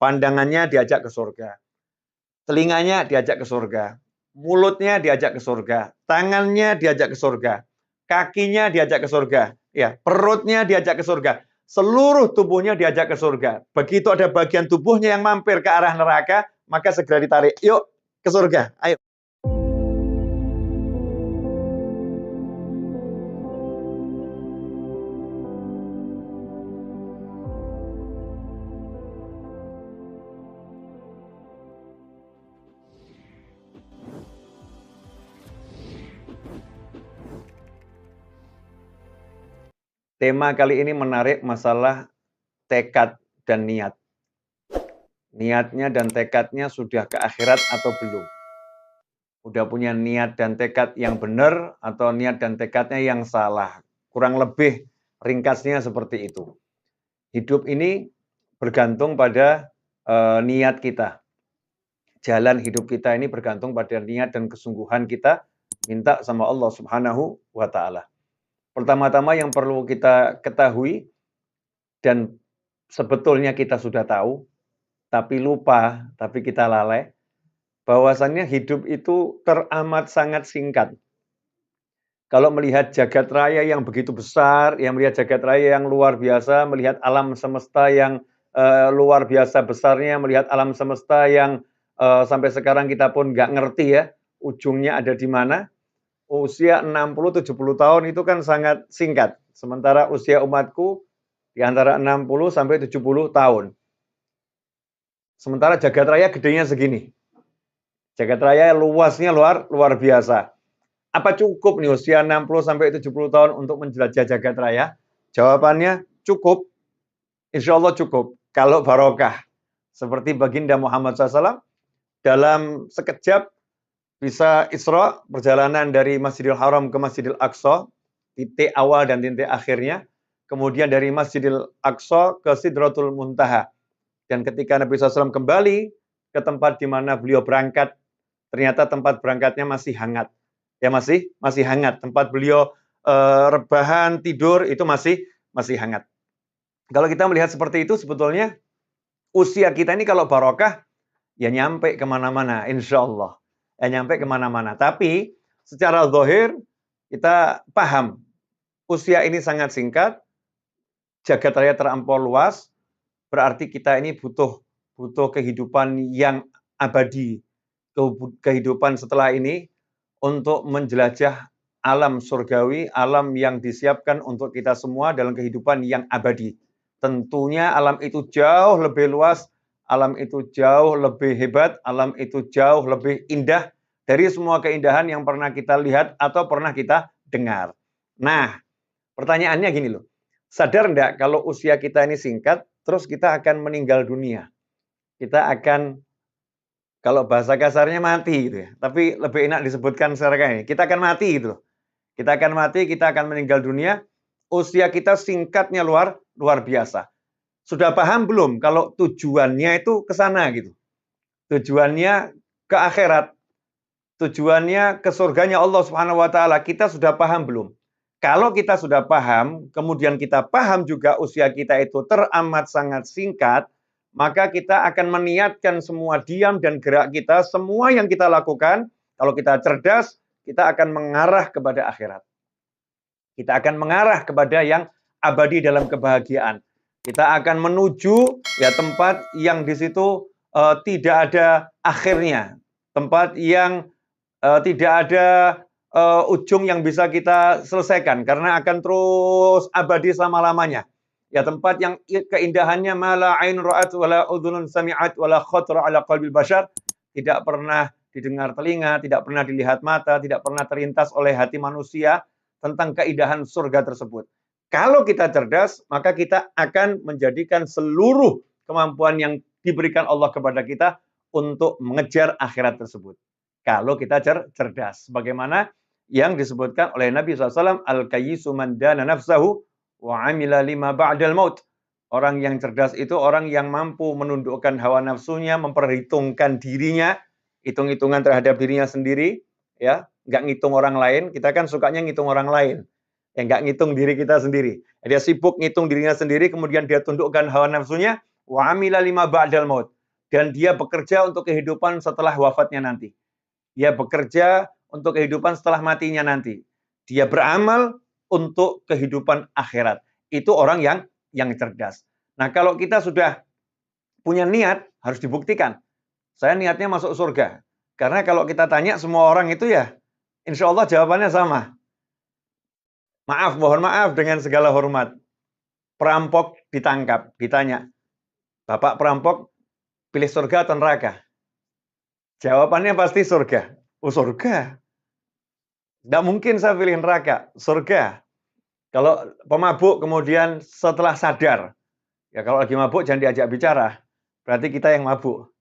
Pandangannya diajak ke surga. Telinganya diajak ke surga. Mulutnya diajak ke surga. Tangannya diajak ke surga. Kakinya diajak ke surga. Ya, perutnya diajak ke surga. Seluruh tubuhnya diajak ke surga. Begitu ada bagian tubuhnya yang mampir ke arah neraka, maka segera ditarik. Yuk, ke surga. Ayo. Tema kali ini menarik masalah tekad dan niat. Niatnya dan tekadnya sudah ke akhirat atau belum? Udah punya niat dan tekad yang benar atau niat dan tekadnya yang salah? Kurang lebih ringkasnya seperti itu. Hidup ini bergantung pada niat kita. Jalan hidup kita ini bergantung pada niat dan kesungguhan kita minta sama Allah Subhanahu wa Ta'ala. Pertama-tama yang perlu kita ketahui dan sebetulnya kita sudah tahu, tapi lupa, tapi kita lalai, bahwasannya hidup itu teramat sangat singkat. Kalau melihat jagat raya yang begitu besar, yang melihat jagat raya yang luar biasa, melihat alam semesta yang luar biasa besarnya, melihat alam semesta yang sampai sekarang kita pun nggak ngerti ya, ujungnya ada di mana. Usia 60-70 tahun itu kan sangat singkat. Sementara usia umatku di antara 60 sampai 70 tahun. Sementara jagat raya gedenya segini. Jagat raya luasnya luar biasa. Apa cukup nih usia 60 sampai 70 tahun untuk menjelajah jagat raya? Jawabannya cukup. Insya Allah cukup. Kalau barokah. Seperti baginda Muhammad SAW dalam sekejap bisa Isra, perjalanan dari Masjidil Haram ke Masjidil Aqsa, titik awal dan titik akhirnya. Kemudian dari Masjidil Aqsa ke Sidratul Muntaha. Dan ketika Nabi SAW kembali ke tempat di mana beliau berangkat, ternyata tempat berangkatnya masih hangat. Ya masih hangat. Tempat beliau rebahan, tidur itu masih hangat. Kalau kita melihat seperti itu, sebetulnya usia kita ini kalau barokah, ya nyampe kemana-mana, insya Allah. Ya nyampe kemana-mana. Tapi secara zahir kita paham usia ini sangat singkat, jagat raya terlampau luas, berarti kita ini butuh kehidupan yang abadi, kehidupan setelah ini untuk menjelajah alam surgawi, alam yang disiapkan untuk kita semua dalam kehidupan yang abadi. Tentunya alam itu jauh lebih luas, alam itu jauh lebih hebat, alam itu jauh lebih indah dari semua keindahan yang pernah kita lihat atau pernah kita dengar. Nah, pertanyaannya gini loh, sadar enggak kalau usia kita ini singkat, terus kita akan meninggal dunia. Kita akan, kalau bahasa kasarnya mati gitu ya, tapi lebih enak disebutkan secara kayak ini, kita akan mati gitu loh. Kita akan mati, kita akan meninggal dunia, usia kita singkatnya luar biasa. Sudah paham belum kalau tujuannya itu ke sana gitu? Tujuannya ke akhirat. Tujuannya ke surganya Allah Subhanahu wa Ta'ala. Kita sudah paham belum? Kalau kita sudah paham, kemudian kita paham juga usia kita itu teramat sangat singkat, maka kita akan meniatkan semua diam dan gerak kita, semua yang kita lakukan, kalau kita cerdas, kita akan mengarah kepada akhirat. Kita akan mengarah kepada yang abadi dalam kebahagiaan. Kita akan menuju ya tempat yang di situ tidak ada akhirnya, tempat yang tidak ada ujung yang bisa kita selesaikan karena akan terus abadi selama-lamanya. Ya tempat yang keindahannya mala ain ra'at wala udhunun sami'at wala khatra ala qalbil bashar, tidak pernah didengar telinga, tidak pernah dilihat mata, tidak pernah terlintas oleh hati manusia tentang keindahan surga tersebut. Kalau kita cerdas, maka kita akan menjadikan seluruh kemampuan yang diberikan Allah kepada kita untuk mengejar akhirat tersebut. Kalau kita cerdas. Bagaimana yang disebutkan oleh Nabi SAW, Al-kayyisu man dana nafsahu wa amila lima ba'dal maut. Orang yang cerdas itu orang yang mampu menundukkan hawa nafsunya, memperhitungkan dirinya, hitung-hitungan terhadap dirinya sendiri, ya, nggak ngitung orang lain. Kita kan sukanya ngitung orang lain. Ya nggak ngitung diri kita sendiri. Dia sibuk ngitung dirinya sendiri, kemudian dia tundukkan hawa nafsunya. wa amila lima ba'dal maut. Dan dia bekerja untuk kehidupan setelah wafatnya nanti. Dia bekerja untuk kehidupan setelah matinya nanti. Dia beramal untuk kehidupan akhirat. Itu orang yang cerdas. Nah, kalau kita sudah punya niat, harus dibuktikan. Saya niatnya masuk surga. Karena kalau kita tanya semua orang itu ya, insya Allah jawabannya sama. Maaf, mohon maaf dengan segala hormat. Perampok ditangkap, ditanya, Bapak perampok pilih surga atau neraka? Jawabannya pasti surga. Oh, surga. Tidak mungkin saya pilih neraka, surga. Kalau pemabuk kemudian setelah sadar, ya kalau lagi mabuk jangan diajak bicara. Berarti kita yang mabuk.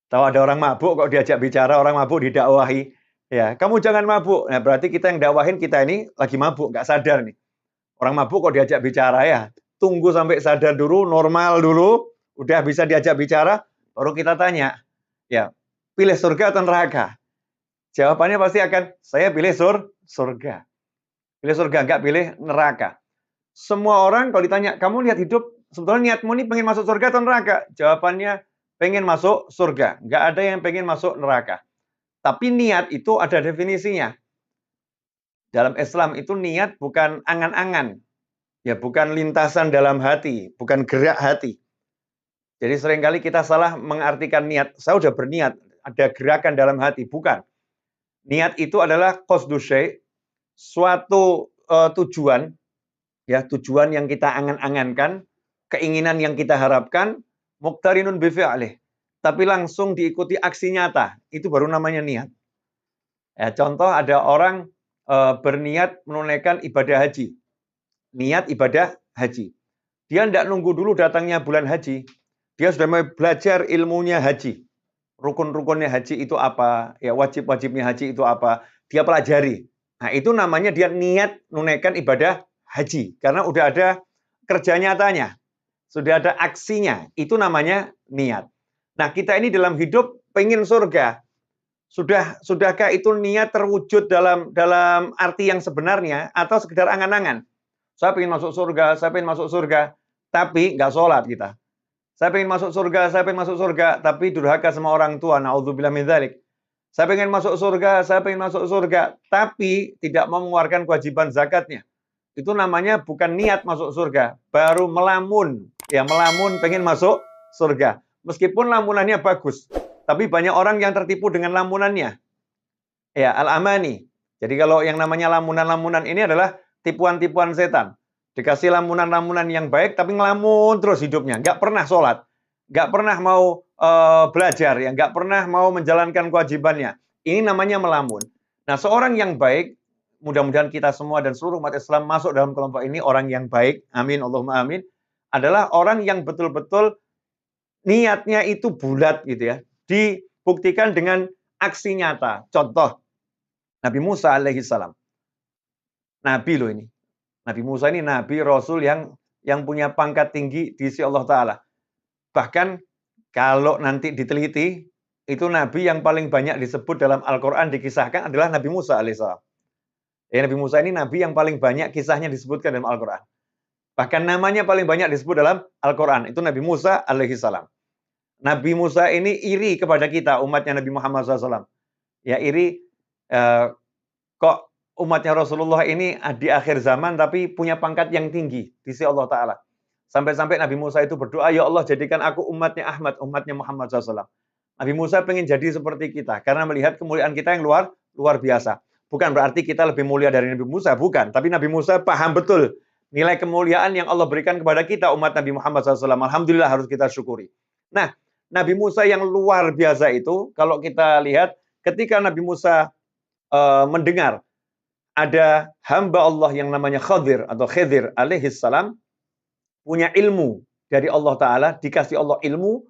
Tahu ada orang mabuk kok diajak bicara, orang mabuk didakwahi. Ya, kamu jangan mabuk. Nah, berarti kita yang dakwahin kita ini lagi mabuk, nggak sadar nih. Orang mabuk kok diajak bicara ya. Tunggu sampai sadar dulu, normal dulu, udah bisa diajak bicara, baru kita tanya. Ya, pilih surga atau neraka? Jawabannya pasti akan, saya pilih surga. Pilih surga, nggak pilih neraka. Semua orang kalau ditanya, kamu lihat hidup, sebetulnya niatmu ini pengen masuk surga atau neraka? Jawabannya, pengen masuk surga. Nggak ada yang pengen masuk neraka. Tapi niat itu ada definisinya. Dalam Islam itu niat bukan angan-angan. Ya, bukan lintasan dalam hati, bukan gerak hati. Jadi seringkali kita salah mengartikan niat. Saya sudah berniat, ada gerakan dalam hati. Bukan. Niat itu adalah qasdu syai', suatu tujuan, ya tujuan yang kita angan-angankan, keinginan yang kita harapkan, muqtarinun bi fi'lih, tapi langsung diikuti aksi nyata, itu baru namanya niat. Ya, contoh ada orang berniat menunaikan ibadah haji, niat ibadah haji. Dia tidak nunggu dulu datangnya bulan haji, dia sudah mulai belajar ilmunya haji. Rukun-rukunnya haji itu apa, ya wajib-wajibnya haji itu apa, dia pelajari. Nah, itu namanya dia niat menunaikan ibadah haji karena udah ada kerja nyatanya, sudah ada aksinya, itu namanya niat. Nah, kita ini dalam hidup pengen surga. Sudahkah itu niat terwujud dalam arti yang sebenarnya atau sekedar angan-angan? Saya pengen masuk surga, tapi nggak sholat kita. Saya pengen masuk surga, tapi durhaka sama orang tua. Na'udzubillah min dzalik. Saya pengen masuk surga, tapi tidak mau mengeluarkan kewajiban zakatnya. Itu namanya bukan niat masuk surga, baru melamun. Ya, melamun pengen masuk surga. Meskipun lamunannya bagus, tapi banyak orang yang tertipu dengan lamunannya. Ya, al-amani. Jadi kalau yang namanya lamunan-lamunan ini adalah tipuan-tipuan setan. Dikasih lamunan-lamunan yang baik, tapi ngelamun terus hidupnya. Nggak pernah sholat. Nggak pernah mau belajar. Ya, nggak pernah mau menjalankan kewajibannya. Ini namanya melamun. Nah, seorang yang baik, mudah-mudahan kita semua dan seluruh umat Islam masuk dalam kelompok ini, orang yang baik, amin, Allahumma amin, adalah orang yang betul-betul niatnya itu bulat gitu ya. Dibuktikan dengan aksi nyata. Contoh, Nabi Musa alaihissalam. Nabi loh ini. Nabi Musa ini Nabi Rasul yang punya pangkat tinggi di sisi Allah Ta'ala. Bahkan kalau nanti diteliti, itu Nabi yang paling banyak disebut dalam Al-Quran dikisahkan adalah Nabi Musa alaihissalam. Ya, Nabi Musa ini Nabi yang paling banyak kisahnya disebutkan dalam Al-Quran. Bahkan namanya paling banyak disebut dalam Al-Quran. Itu Nabi Musa alaihissalam. Nabi Musa ini iri kepada kita, umatnya Nabi Muhammad SAW. Ya, iri kok umatnya Rasulullah ini di akhir zaman tapi punya pangkat yang tinggi di sisi Allah Ta'ala. Sampai-sampai Nabi Musa itu berdoa, ya Allah jadikan aku umatnya Ahmad, umatnya Muhammad SAW. Nabi Musa pengen jadi seperti kita karena melihat kemuliaan kita yang luar biasa. Bukan berarti kita lebih mulia dari Nabi Musa, bukan. Tapi Nabi Musa paham betul nilai kemuliaan yang Allah berikan kepada kita umat Nabi Muhammad SAW. Alhamdulillah harus kita syukuri. Nah, Nabi Musa yang luar biasa itu, kalau kita lihat ketika Nabi Musa mendengar ada hamba Allah yang namanya Khadir atau Khidir alaihissalam punya ilmu dari Allah Ta'ala, dikasih Allah ilmu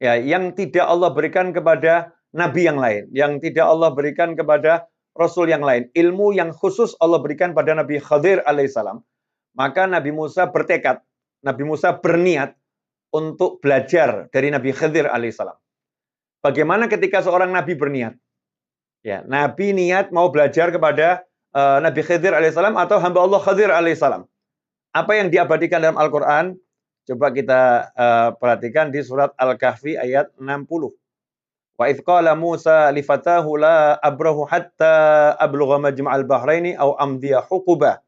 ya, yang tidak Allah berikan kepada Nabi yang lain, yang tidak Allah berikan kepada Rasul yang lain. Ilmu yang khusus Allah berikan pada Nabi Khadir alaihissalam. Maka Nabi Musa bertekad, Nabi Musa berniat untuk belajar dari Nabi Khadir alaihissalam. Bagaimana ketika seorang Nabi berniat? Ya, Nabi niat mau belajar kepada Nabi Khidir alaihissalam atau hamba Allah Khadir alaihissalam. Apa yang diabadikan dalam Al-Quran? Coba kita perhatikan di surat Al-Kahfi ayat 60. Wa idh qala Musa li fatahu la abrahu hatta ablugha majma'al bahraini aw amdiya huquba.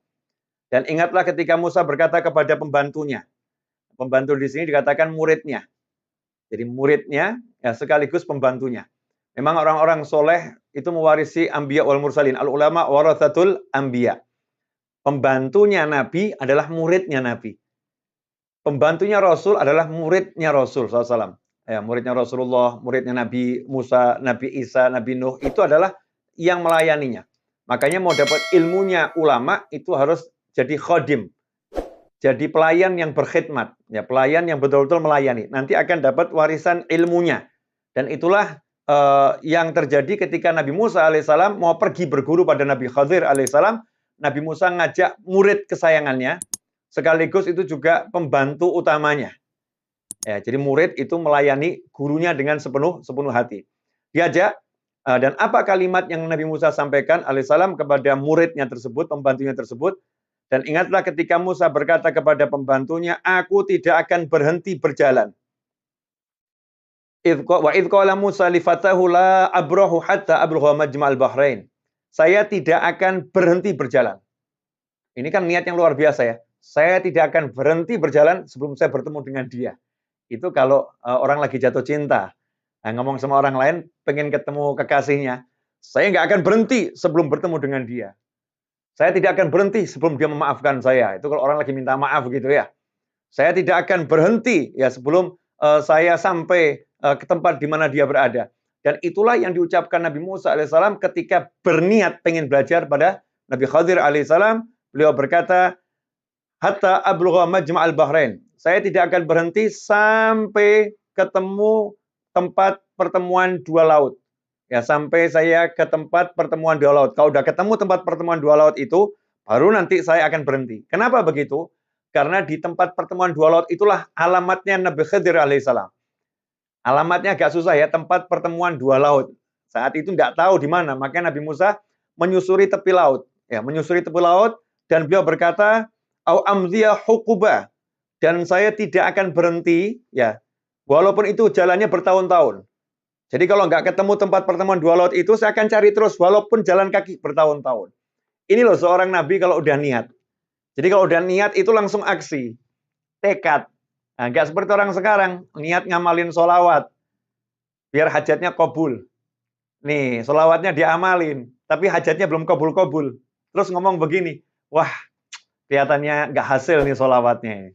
Dan ingatlah ketika Musa berkata kepada pembantunya. Pembantu di sini dikatakan muridnya. Jadi muridnya ya sekaligus pembantunya. Memang orang-orang soleh itu mewarisi anbiya wal mursalin. Al ulama warathatul anbiya. Pembantunya Nabi adalah muridnya Nabi. Pembantunya Rasul adalah muridnya Rasul SAW. Ya, muridnya Rasulullah, muridnya Nabi Musa, Nabi Isa, Nabi Nuh, itu adalah yang melayaninya. Makanya mau dapat ilmunya ulama, itu harus jadi khodim. Jadi pelayan yang berkhidmat. Ya, pelayan yang betul-betul melayani. Nanti akan dapat warisan ilmunya. Dan itulah yang terjadi ketika Nabi Musa alaihissalam mau pergi berguru pada Nabi Khadir alaihissalam. Nabi Musa ngajak murid kesayangannya, sekaligus itu juga pembantu utamanya. Ya, jadi murid itu melayani gurunya dengan sepenuh hati. Diajak, dan apa kalimat yang Nabi Musa sampaikan alaihissalam kepada muridnya tersebut, pembantunya tersebut. Dan ingatlah ketika Musa berkata kepada pembantunya, aku tidak akan berhenti berjalan. Wa idh qala Musa li fatahu la abrahu hatta ablugha majma'al bahrain. Saya tidak akan berhenti berjalan. Ini kan niat yang luar biasa ya. Saya tidak akan berhenti berjalan sebelum saya bertemu dengan dia. Itu kalau orang lagi jatuh cinta. Nah, ngomong sama orang lain, pengen ketemu kekasihnya. Saya nggak akan berhenti sebelum bertemu dengan dia. Saya tidak akan berhenti sebelum dia memaafkan saya. Itu kalau orang lagi minta maaf gitu ya. Saya tidak akan berhenti ya sebelum saya sampai ke tempat di mana dia berada. Dan itulah yang diucapkan Nabi Musa alaihissalam ketika berniat pengen belajar pada Nabi Khadir alaihissalam. Beliau berkata, hatta ablugha majma'al bahrain. Saya tidak akan berhenti sampai ketemu tempat pertemuan dua laut. Ya, sampai saya ke tempat pertemuan dua laut. Kalau udah ketemu tempat pertemuan dua laut itu, baru nanti saya akan berhenti. Kenapa begitu? Karena di tempat pertemuan dua laut itulah alamatnya Nabi Khidir alaihissalam. Alamatnya agak susah ya, tempat pertemuan dua laut. Saat itu tidak tahu di mana, makanya Nabi Musa menyusuri tepi laut. Ya, menyusuri tepi laut, dan beliau berkata, au amziya huquba, dan saya tidak akan berhenti, ya, walaupun itu jalannya bertahun-tahun. Jadi kalau nggak ketemu tempat pertemuan dua laut itu, saya akan cari terus, walaupun jalan kaki bertahun-tahun. Ini loh seorang Nabi kalau udah niat. Jadi kalau udah niat itu langsung aksi, tekad. Nah, nggak seperti orang sekarang, niat ngamalin sholawat, biar hajatnya kabul. Nih, sholawatnya diamalin, tapi hajatnya belum kabul-kabul. Terus ngomong begini, wah, kelihatannya nggak hasil nih sholawatnya.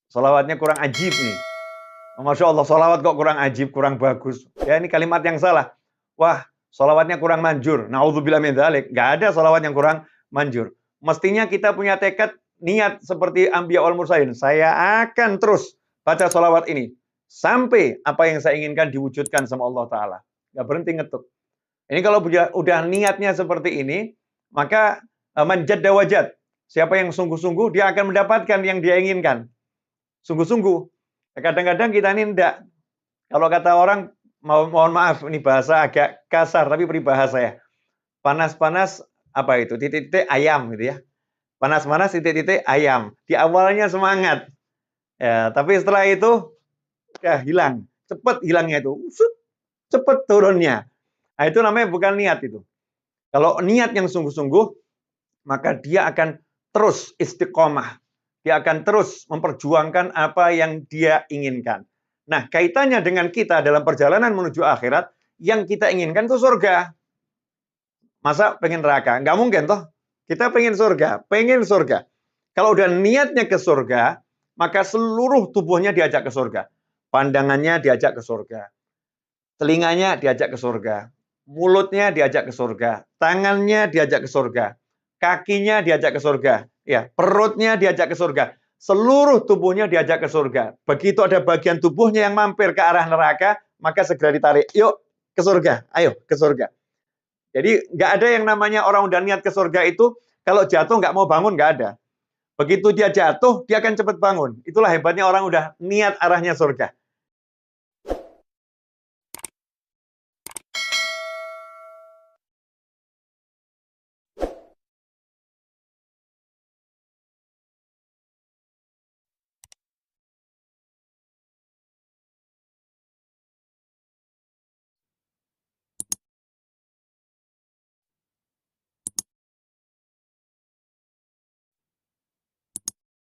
Sholawatnya kurang ajib nih. Masya Allah, sholawat kok kurang ajib, kurang bagus. Ya, ini kalimat yang salah. Wah, sholawatnya kurang manjur. Na'udzubillah min dzalik. Nggak ada sholawat yang kurang manjur. Mestinya kita punya tekad, niat seperti Anbiya wal Mursalin. Saya akan terus baca sholawat ini. Sampai apa yang saya inginkan diwujudkan sama Allah Ta'ala. Nggak berhenti ngetuk. Ini kalau udah niatnya seperti ini, maka manjadda wajad. Siapa yang sungguh-sungguh, dia akan mendapatkan yang dia inginkan. Sungguh-sungguh. Kadang-kadang kita ini enggak. Kalau kata orang, mohon maaf, ini bahasa agak kasar, tapi peribahasa ya. Panas-panas, apa itu? Titik-titik ayam gitu ya. Panas-panas, titik-titik ayam. Di awalnya semangat. Ya, tapi setelah itu, ya hilang. Cepat hilangnya itu. Cepat turunnya. Nah, itu namanya bukan niat itu. Kalau niat yang sungguh-sungguh, maka dia akan terus istiqomah. Dia akan terus memperjuangkan apa yang dia inginkan. Nah, kaitannya dengan kita dalam perjalanan menuju akhirat, yang kita inginkan itu surga. Masa pengen neraka? Nggak mungkin toh. Kita pengen surga, pengen surga. Kalau udah niatnya ke surga, maka seluruh tubuhnya diajak ke surga. Pandangannya diajak ke surga. Telinganya diajak ke surga. Mulutnya diajak ke surga. Tangannya diajak ke surga. Kakinya diajak ke surga. Ya, perutnya diajak ke surga. Seluruh tubuhnya diajak ke surga. Begitu ada bagian tubuhnya yang mampir ke arah neraka, maka segera ditarik. Yuk, ke surga. Ayo, ke surga. Jadi nggak ada yang namanya orang udah niat ke surga itu, kalau jatuh nggak mau bangun, nggak ada. Begitu dia jatuh, dia akan cepat bangun. Itulah hebatnya orang udah niat arahnya surga.